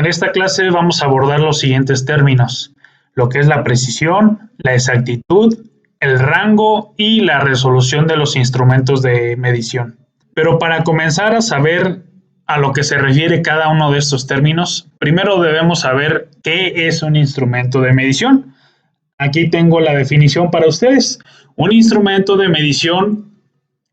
En esta clase vamos a abordar los siguientes términos, lo que es la precisión, la exactitud, el rango y la resolución de los instrumentos de medición. Pero para comenzar a saber a lo que se refiere cada uno de estos términos, primero debemos saber qué es un instrumento de medición. Aquí tengo la definición para ustedes. Un instrumento de medición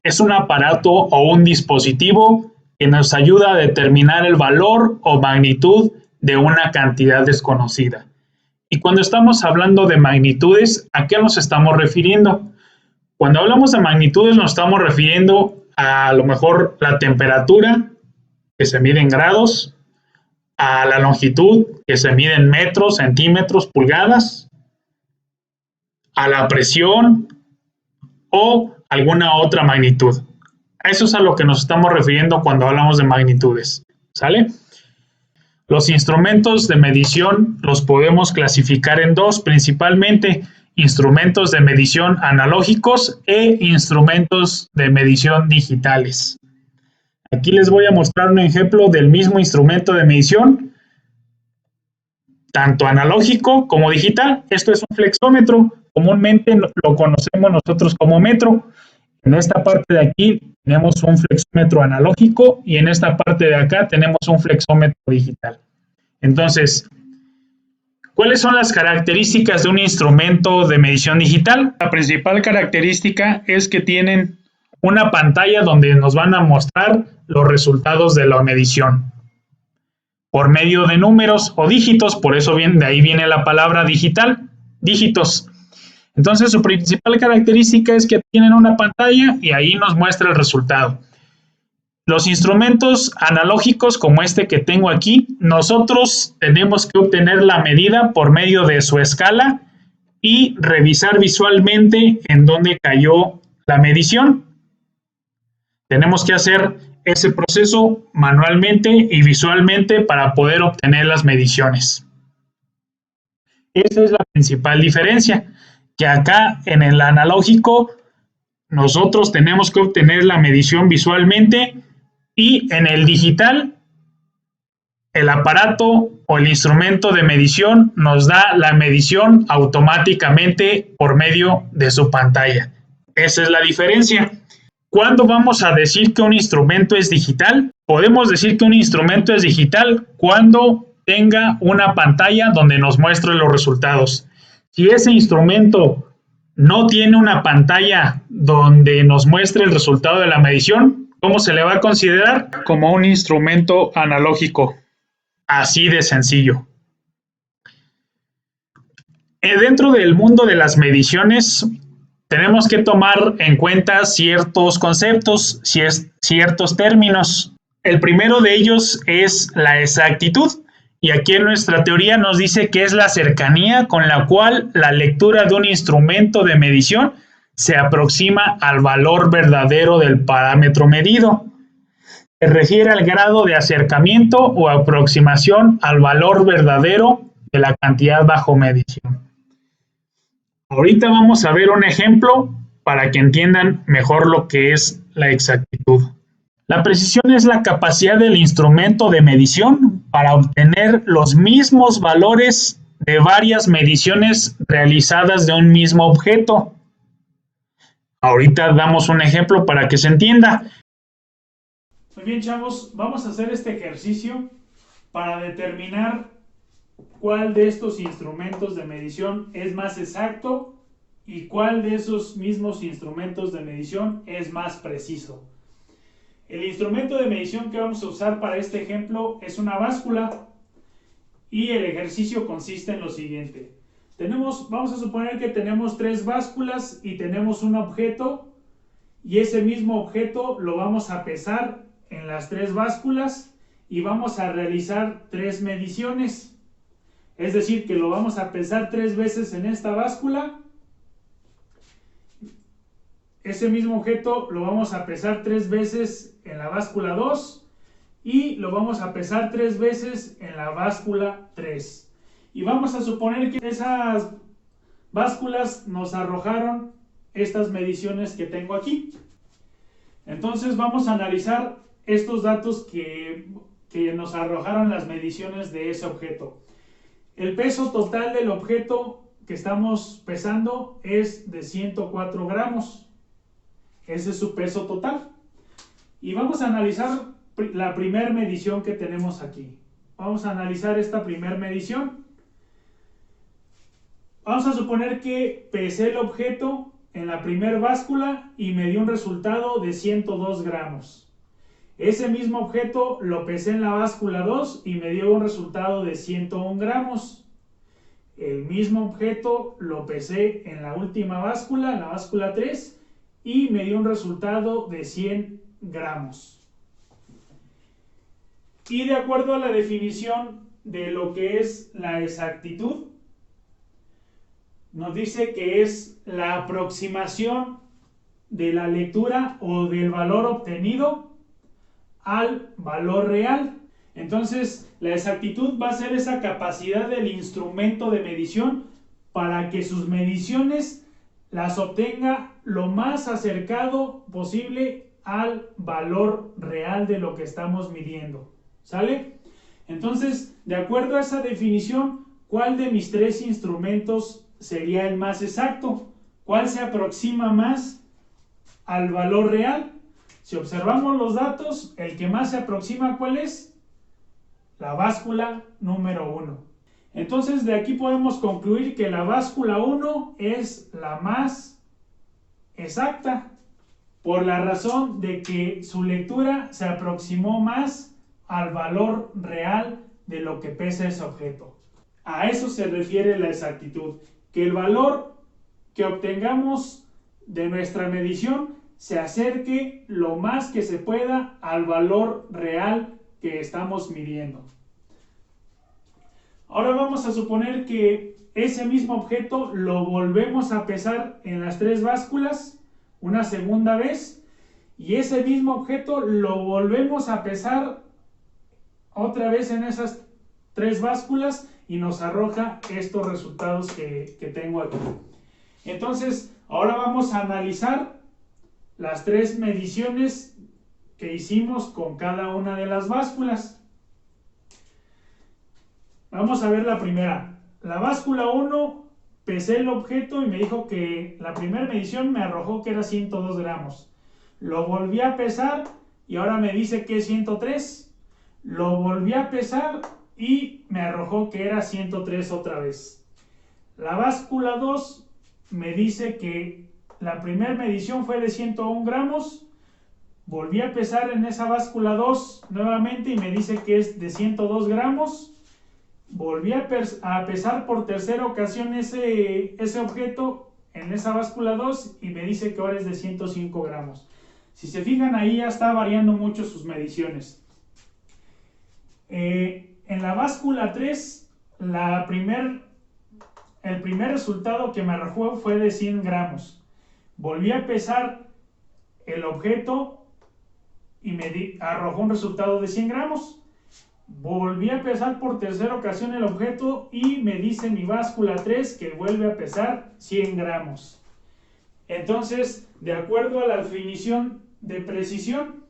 es un aparato o un dispositivo que nos ayuda a determinar el valor o magnitud de una cantidad desconocida. Y cuando estamos hablando de magnitudes, ¿a qué nos estamos refiriendo? Cuando hablamos de magnitudes nos estamos refiriendo a lo mejor la temperatura, que se mide en grados, a la longitud, que se mide en metros, centímetros, pulgadas, a la presión o alguna otra magnitud. A eso es a lo que nos estamos refiriendo cuando hablamos de magnitudes, ¿sale? Los instrumentos de medición los podemos clasificar en dos, principalmente instrumentos de medición analógicos e instrumentos de medición digitales. Aquí les voy a mostrar un ejemplo del mismo instrumento de medición, tanto analógico como digital. Esto es un flexómetro, comúnmente lo conocemos nosotros como metro. En esta parte de aquí tenemos un flexómetro analógico y en esta parte de acá tenemos un flexómetro digital. Entonces, ¿cuáles son las características de un instrumento de medición digital? La principal característica es que tienen una pantalla donde nos van a mostrar los resultados de la medición por medio de números o dígitos, por eso de ahí viene la palabra digital, dígitos. Entonces, su principal característica es que tienen una pantalla y ahí nos muestra el resultado. Los instrumentos analógicos como este que tengo aquí, nosotros tenemos que obtener la medida por medio de su escala y revisar visualmente en dónde cayó la medición. Tenemos que hacer ese proceso manualmente y visualmente para poder obtener las mediciones. Esa es la principal diferencia, que acá en el analógico nosotros tenemos que obtener la medición visualmente y en el digital el aparato o el instrumento de medición nos da la medición automáticamente por medio de su pantalla. Esa es la diferencia. ¿Cuándo vamos a decir que un instrumento es digital? Podemos decir que un instrumento es digital cuando tenga una pantalla donde nos muestre los resultados. Si ese instrumento no tiene una pantalla donde nos muestre el resultado de la medición, ¿cómo se le va a considerar? Como un instrumento analógico. Así de sencillo. Dentro del mundo de las mediciones, tenemos que tomar en cuenta ciertos conceptos, ciertos términos. El primero de ellos es la exactitud. Y aquí en nuestra teoría nos dice que es la cercanía con la cual la lectura de un instrumento de medición se aproxima al valor verdadero del parámetro medido. Se refiere al grado de acercamiento o aproximación al valor verdadero de la cantidad bajo medición. Ahorita vamos a ver un ejemplo para que entiendan mejor lo que es la exactitud. La precisión es la capacidad del instrumento de medición para obtener los mismos valores de varias mediciones realizadas de un mismo objeto. Ahorita damos un ejemplo para que se entienda. Muy bien, chavos, vamos a hacer este ejercicio para determinar cuál de estos instrumentos de medición es más exacto y cuál de esos mismos instrumentos de medición es más preciso. El instrumento de medición que vamos a usar para este ejemplo es una báscula y el ejercicio consiste en lo siguiente. Vamos a suponer que tenemos 3 básculas y tenemos un objeto y ese mismo objeto lo vamos a pesar en las 3 básculas y vamos a realizar 3 mediciones. Es decir, que lo vamos a pesar 3 veces en esta báscula. Ese mismo objeto lo vamos a pesar 3 veces en la báscula 2 y lo vamos a pesar 3 veces en la báscula 3. Y vamos a suponer que esas básculas nos arrojaron estas mediciones que tengo aquí. Entonces vamos a analizar estos datos que que nos arrojaron las mediciones de ese objeto. El peso total del objeto que estamos pesando es de 104 gramos. Ese es su peso total. Y vamos a analizar la primera medición que tenemos aquí. Vamos a analizar esta primera medición. Vamos a suponer que pesé el objeto en la primera báscula y me dio un resultado de 102 gramos. Ese mismo objeto lo pesé en la báscula 2 y me dio un resultado de 101 gramos. El mismo objeto lo pesé en la última báscula, en la báscula 3, y me dio un resultado de 100 gramos. Y de acuerdo a la definición de lo que es la exactitud, nos dice que es la aproximación de la lectura o del valor obtenido al valor real. Entonces, la exactitud va a ser esa capacidad del instrumento de medición para que sus mediciones las obtenga lo más acercado posible al valor real de lo que estamos midiendo. ¿Sale? Entonces, de acuerdo a esa definición, ¿cuál de mis tres instrumentos sería el más exacto? ¿Cuál se aproxima más al valor real? Si observamos los datos, el que más se aproxima, ¿cuál es? La báscula número 1. Entonces, de aquí podemos concluir que la báscula 1 es la más exacta, por la razón de que su lectura se aproximó más al valor real de lo que pesa ese objeto. A eso se refiere la exactitud, que el valor que obtengamos de nuestra medición se acerque lo más que se pueda al valor real que estamos midiendo. Ahora vamos a suponer que ese mismo objeto lo volvemos a pesar en las tres básculas una segunda vez, y ese mismo objeto lo volvemos a pesar otra vez en esas tres básculas y nos arroja estos resultados que tengo aquí. Entonces, ahora vamos a analizar las tres mediciones que hicimos con cada una de las básculas. Vamos a ver la primera. La báscula 1, pesé el objeto y me dijo que la primera medición me arrojó que era 102 gramos. Lo volví a pesar y ahora me dice que es 103. Lo volví a pesar y me arrojó que era 103 otra vez. La báscula 2 me dice que la primera medición fue de 101 gramos. Volví a pesar en esa báscula 2 nuevamente y me dice que es de 102 gramos. Volví a pesar por tercera ocasión ese objeto en esa báscula 2 y me dice que ahora es de 105 gramos. Si se fijan, ahí ya está variando mucho sus mediciones. En la báscula 3, el primer resultado que me arrojó fue de 100 gramos. Volví a pesar el objeto y me arrojó un resultado de 100 gramos. Volví a pesar por tercera ocasión el objeto y me dice mi báscula 3 que vuelve a pesar 100 gramos. Entonces, de acuerdo a la definición de precisión,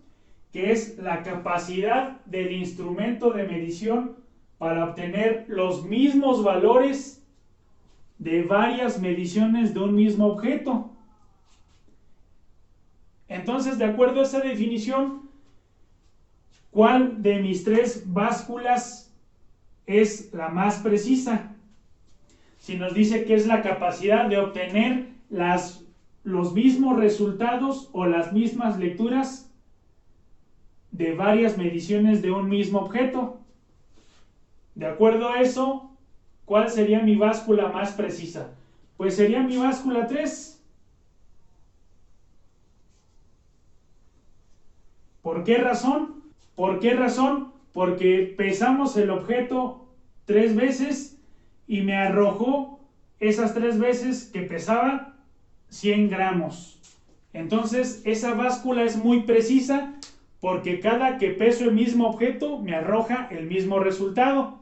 que es la capacidad del instrumento de medición para obtener los mismos valores de varias mediciones de un mismo objeto. Entonces, de acuerdo a esa definición, ¿cuál de mis tres básculas es la más precisa? Si nos dice que es la capacidad de obtener los mismos resultados o las mismas lecturas de varias mediciones de un mismo objeto. De acuerdo a eso, ¿cuál sería mi báscula más precisa? Pues sería mi báscula 3. ¿Por qué razón? ¿Por qué razón? Porque pesamos el objeto 3 veces y me arrojó esas 3 veces que pesaba 100 gramos. Entonces, esa báscula es muy precisa porque cada que peso el mismo objeto me arroja el mismo resultado.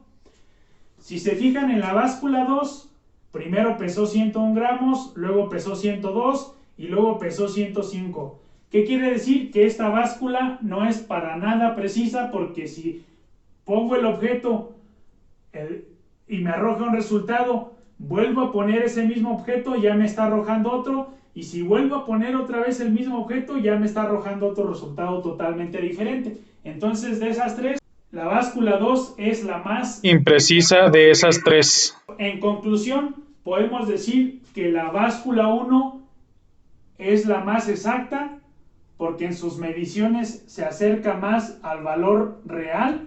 Si se fijan en la báscula 2, primero pesó 101 gramos, luego pesó 102 y luego pesó 105. ¿Qué quiere decir? Que esta báscula no es para nada precisa porque si pongo el objeto y me arroja un resultado, vuelvo a poner ese mismo objeto, ya me está arrojando otro, y si vuelvo a poner otra vez el mismo objeto, ya me está arrojando otro resultado totalmente diferente. Entonces, de esas tres, la báscula 2 es la más imprecisa de esas tres. En conclusión, podemos decir que la báscula 1 es la más exacta porque en sus mediciones se acerca más al valor real,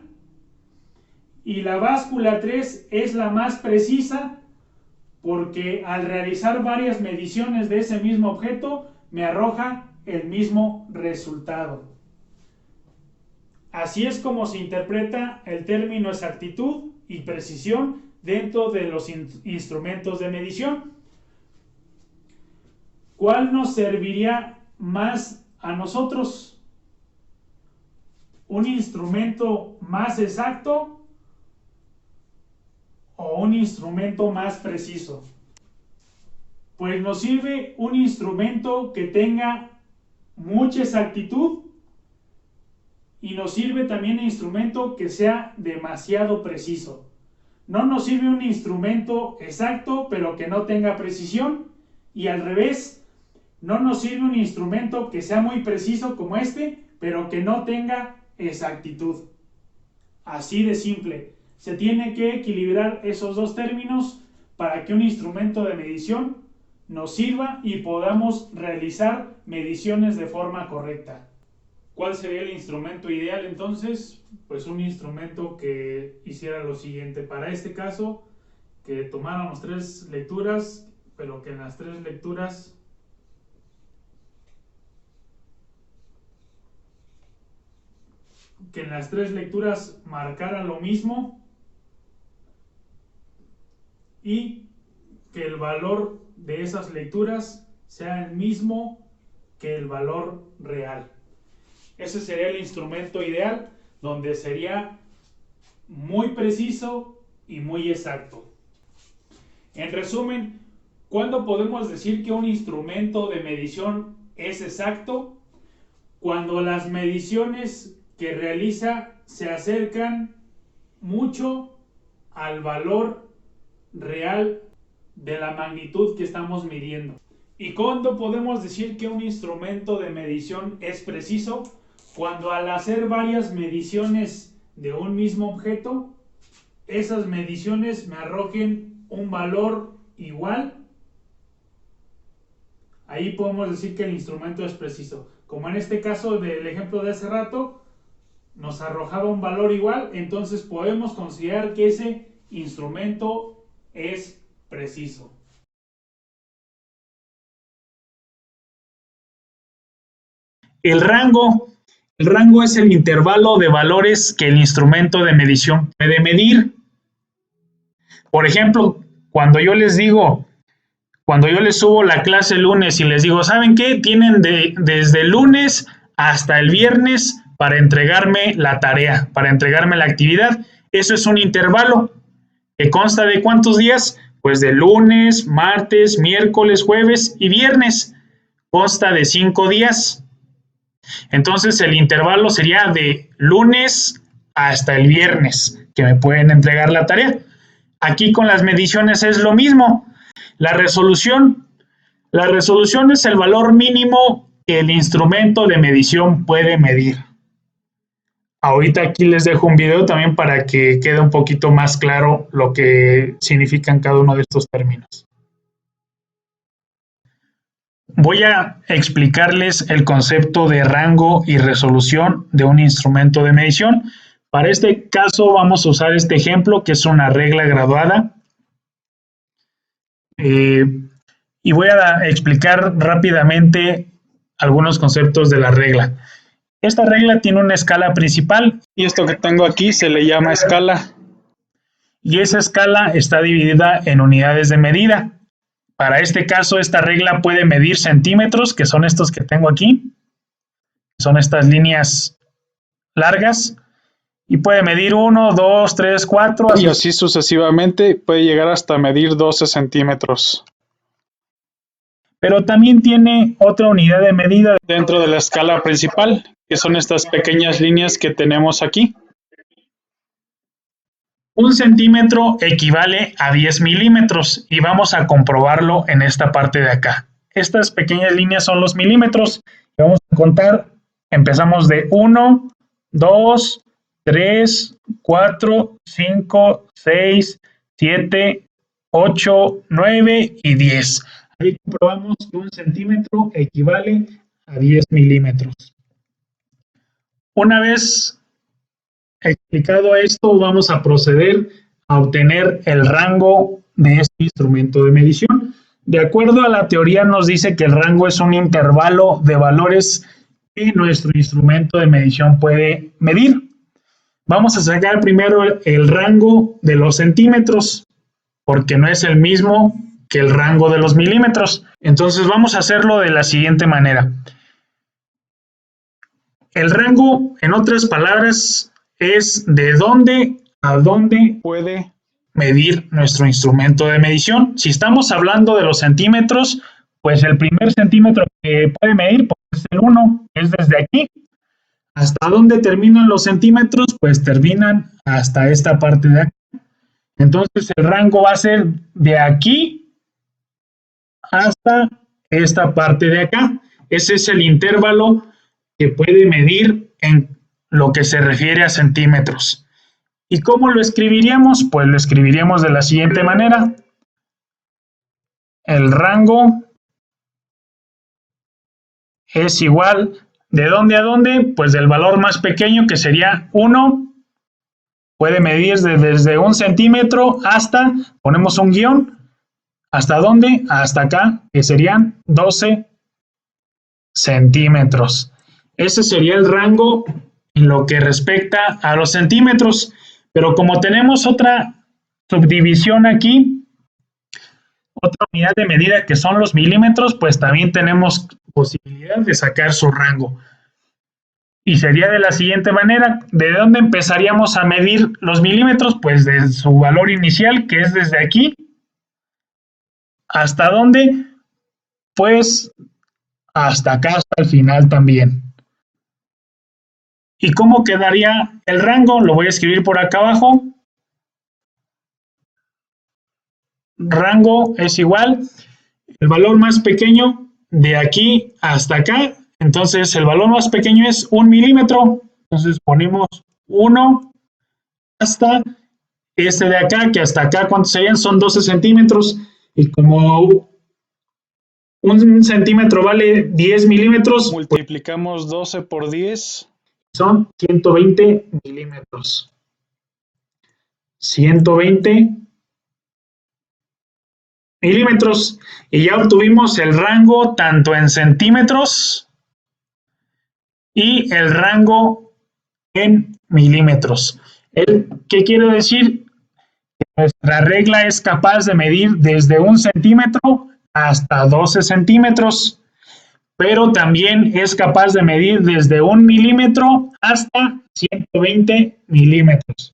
y la báscula 3 es la más precisa porque al realizar varias mediciones de ese mismo objeto me arroja el mismo resultado. Así es como se interpreta el término exactitud y precisión dentro de los instrumentos de medición. ¿Cuál nos serviría más a nosotros? ¿Un instrumento más exacto o un instrumento más preciso? Pues nos sirve un instrumento que tenga mucha exactitud, y nos sirve también un instrumento que sea demasiado preciso. No nos sirve un instrumento exacto pero que no tenga precisión, y al revés, no nos sirve un instrumento que sea muy preciso como este pero que no tenga exactitud. Así de simple. Se tiene que equilibrar esos dos términos para que un instrumento de medición nos sirva y podamos realizar mediciones de forma correcta. ¿Cuál sería el instrumento ideal entonces? Pues un instrumento que hiciera lo siguiente. Para este caso, que tomáramos 3 lecturas, pero que en las 3 lecturas marcara lo mismo y que el valor de esas lecturas sea el mismo que el valor real. Ese sería el instrumento ideal, donde sería muy preciso y muy exacto. En resumen, ¿cuándo podemos decir que un instrumento de medición es exacto? Cuando las mediciones que realiza se acercan mucho al valor real de la magnitud que estamos midiendo. ¿Y cuándo podemos decir que un instrumento de medición es preciso? Cuando al hacer varias mediciones de un mismo objeto, esas mediciones me arrojen un valor igual. Ahí podemos decir que el instrumento es preciso. Como en este caso del ejemplo de hace rato, nos arrojaba un valor igual, entonces podemos considerar que ese instrumento es preciso. El rango es el intervalo de valores que el instrumento de medición puede medir. Por ejemplo, cuando yo les subo la clase el lunes y les digo, ¿saben qué? Tienen desde el lunes hasta el viernes para entregarme la tarea, para entregarme la actividad. Eso es un intervalo que consta de ¿cuántos días? Pues de lunes, martes, miércoles, jueves y viernes. Consta de 5 días. Entonces el intervalo sería de lunes hasta el viernes que me pueden entregar la tarea. Aquí con las mediciones es lo mismo. La resolución es el valor mínimo que el instrumento de medición puede medir. Ahorita aquí les dejo un video también para que quede un poquito más claro lo que significan cada uno de estos términos. Voy a explicarles el concepto de rango y resolución de un instrumento de medición. Para este caso vamos a usar este ejemplo que es una regla graduada. Y voy a explicar rápidamente algunos conceptos de la regla. Esta regla tiene una escala principal y esto que tengo aquí se le llama escala. Y esa escala está dividida en unidades de medida. Para este caso, esta regla puede medir centímetros, que son estos que tengo aquí. Son estas líneas largas. Y puede medir 1, 2, 3, 4. Y así sucesivamente puede llegar hasta medir 12 centímetros. Pero también tiene otra unidad de medida dentro de la escala principal, que son estas pequeñas líneas que tenemos aquí. Un centímetro equivale a 10 milímetros y vamos a comprobarlo en esta parte de acá. Estas pequeñas líneas son los milímetros. Vamos a contar, empezamos de 1, 2, 3, 4, 5, 6, 7, 8, 9 y 10. Ahí comprobamos que un centímetro equivale a 10 milímetros. Una vez explicado esto, vamos a proceder a obtener el rango de este instrumento de medición. De acuerdo a la teoría, nos dice que el rango es un intervalo de valores que nuestro instrumento de medición puede medir. Vamos a sacar primero el rango de los centímetros, porque no es el mismo que el rango de los milímetros. Entonces vamos a hacerlo de la siguiente manera. El rango, en otras palabras, es de dónde a dónde puede medir nuestro instrumento de medición. Si estamos hablando de los centímetros, pues el primer centímetro que puede medir pues, es el 1, es desde aquí. ¿Hasta dónde terminan los centímetros? Pues terminan hasta esta parte de aquí. Entonces el rango va a ser de aquí hasta esta parte de acá. Ese es el intervalo que puede medir en lo que se refiere a centímetros. ¿Y cómo lo escribiríamos? Pues lo escribiríamos de la siguiente manera. El rango es igual, ¿de dónde a dónde? Pues del valor más pequeño, que sería 1, puede medir desde 1 centímetro hasta, ponemos un guión, ¿hasta dónde? Hasta acá, que serían 12 centímetros. Ese sería el rango en lo que respecta a los centímetros, pero como tenemos otra subdivisión aquí, otra unidad de medida que son los milímetros, pues también tenemos posibilidad de sacar su rango. Y sería de la siguiente manera, ¿de dónde empezaríamos a medir los milímetros? Pues de su valor inicial, que es desde aquí, ¿hasta dónde? Pues hasta acá, hasta el final también. ¿Y cómo quedaría el rango? Lo voy a escribir por acá abajo. Rango es igual, el valor más pequeño de aquí hasta acá. Entonces el valor más pequeño es 1 milímetro. Entonces ponemos 1 hasta este de acá, que hasta acá, ¿cuántos serían? Son 12 centímetros. Y como 1 centímetro vale 10 milímetros, multiplicamos 12 por 10. Son 120 milímetros. 120 milímetros. Y ya obtuvimos el rango tanto en centímetros y el rango en milímetros. ¿Qué quiere decir? Nuestra regla es capaz de medir desde 1 centímetro hasta 12 centímetros, pero también es capaz de medir desde 1 milímetro hasta 120 milímetros.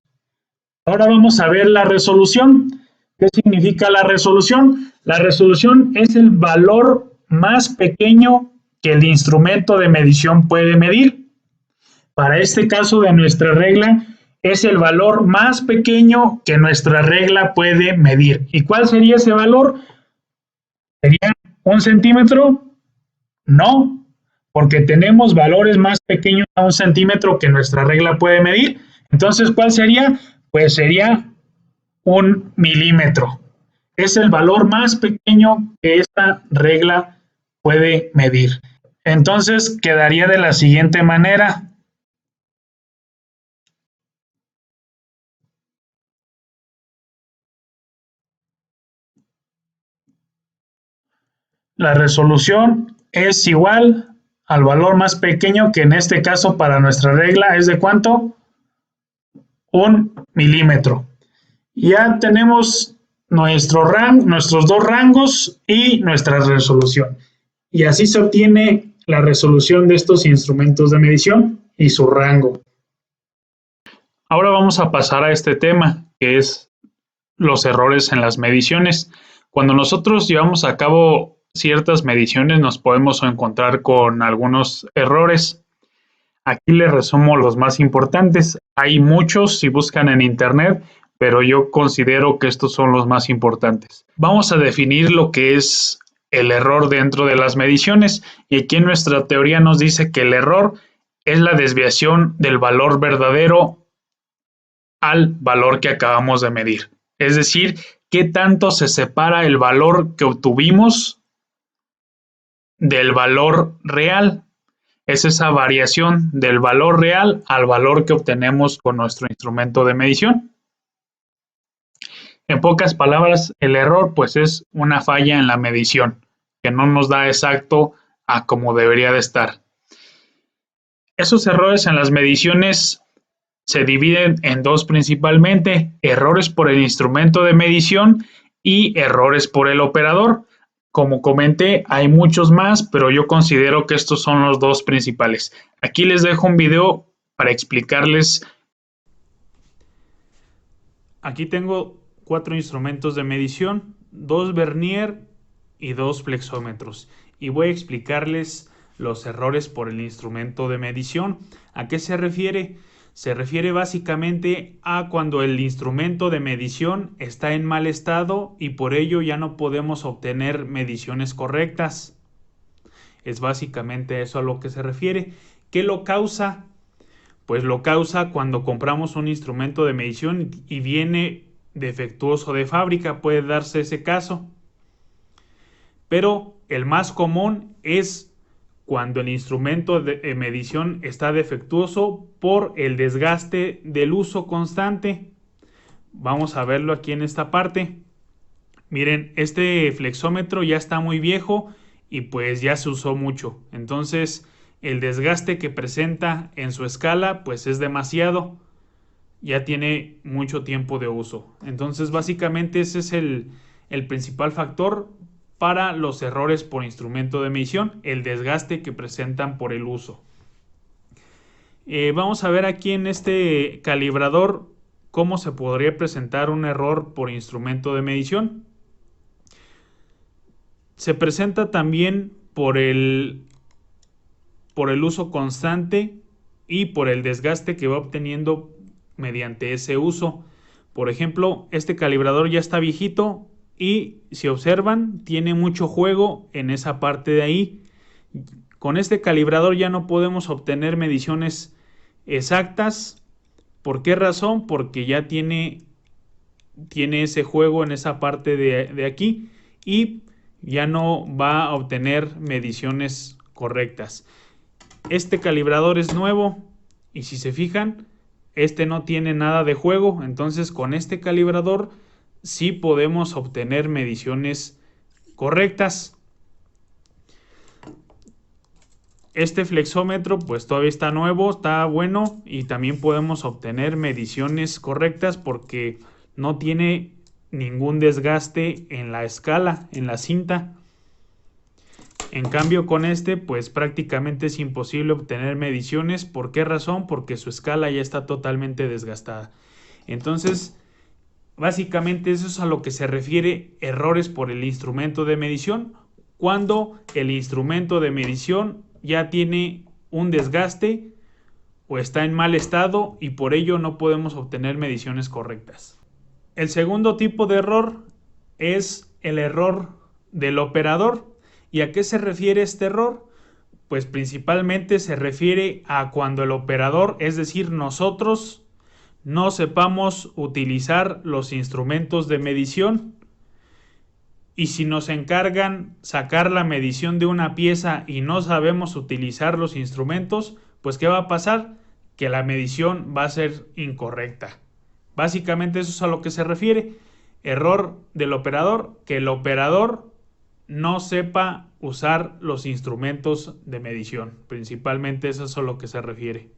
Ahora vamos a ver la resolución. ¿Qué significa la resolución? La resolución es el valor más pequeño que el instrumento de medición puede medir. Para este caso de nuestra regla, es el valor más pequeño que nuestra regla puede medir. ¿Y cuál sería ese valor? ¿Sería 1 centímetro? No, porque tenemos valores más pequeños a 1 centímetro que nuestra regla puede medir. Entonces, ¿cuál sería? Pues sería 1 milímetro. Es el valor más pequeño que esta regla puede medir. Entonces, quedaría de la siguiente manera. La resolución es igual al valor más pequeño, que en este caso para nuestra regla es de ¿cuánto? 1 milímetro. Ya tenemos nuestros dos rangos y nuestra resolución. Y así se obtiene la resolución de estos instrumentos de medición y su rango. Ahora vamos a pasar a este tema, que es los errores en las mediciones. Cuando nosotros llevamos a cabo ciertas mediciones, nos podemos encontrar con algunos errores. Aquí les resumo los más importantes. Hay muchos, si buscan en internet, pero yo considero que estos son los más importantes. Vamos a definir lo que es el error dentro de las mediciones, y aquí en nuestra teoría nos dice que el error es la desviación del valor verdadero al valor que acabamos de medir. Es decir, qué tanto se separa el valor que obtuvimos del valor real. Es esa variación del valor real al valor que obtenemos con nuestro instrumento de medición. En pocas palabras, el error pues es una falla en la medición, que no nos da exacto a como debería de estar. Esos errores en las mediciones se dividen en dos principalmente: errores por el instrumento de medición y errores por el operador. Como comenté, hay muchos más, pero yo considero que estos son los dos principales. Aquí les dejo un video para explicarles. Aquí tengo 4 instrumentos de medición, 2 vernier y 2 flexómetros. Y voy a explicarles los errores por el instrumento de medición. ¿A qué se refiere? Se refiere básicamente a cuando el instrumento de medición está en mal estado y por ello ya no podemos obtener mediciones correctas. Es básicamente eso a lo que se refiere. ¿Qué lo causa? Pues lo causa cuando compramos un instrumento de medición y viene defectuoso de fábrica, puede darse ese caso. Pero el más común es cuando el instrumento de medición está defectuoso por el desgaste del uso constante. Vamos a verlo aquí en esta parte. Miren, este flexómetro ya está muy viejo y pues ya se usó mucho. Entonces el desgaste que presenta en su escala pues es demasiado. Ya tiene mucho tiempo de uso. Entonces básicamente ese es el principal factor para los errores por instrumento de medición, el desgaste que presentan por el uso. Vamos a ver aquí en este calibrador cómo se podría presentar un error por instrumento de medición. Se presenta también por el uso constante y por el desgaste que va obteniendo mediante ese uso. Por ejemplo, este calibrador ya está viejito y si observan tiene mucho juego en esa parte de ahí. Con este calibrador ya no podemos obtener mediciones exactas. ¿Por qué razón? Porque ya tiene ese juego en esa parte de aquí y ya no va a obtener mediciones correctas. Este calibrador es nuevo y si se fijan, este no tiene nada de juego. Entonces con este calibrador sí podemos obtener mediciones correctas. Este flexómetro pues todavía está nuevo, está bueno y también podemos obtener mediciones correctas porque no tiene ningún desgaste en la escala, en la cinta. En cambio con este pues prácticamente es imposible obtener mediciones. ¿Por qué razón? Porque su escala ya está totalmente desgastada. Entonces básicamente eso es a lo que se refiere errores por el instrumento de medición, cuando el instrumento de medición ya tiene un desgaste o está en mal estado y por ello no podemos obtener mediciones correctas. El segundo tipo de error es el error del operador. ¿Y a qué se refiere este error? Pues principalmente se refiere a cuando el operador, es decir, nosotros, no sepamos utilizar los instrumentos de medición y si nos encargan sacar la medición de una pieza y no sabemos utilizar los instrumentos, pues ¿qué va a pasar? Que la medición va a ser incorrecta. Básicamente eso es a lo que se refiere. Error del operador, que el operador no sepa usar los instrumentos de medición. Principalmente eso es a lo que se refiere.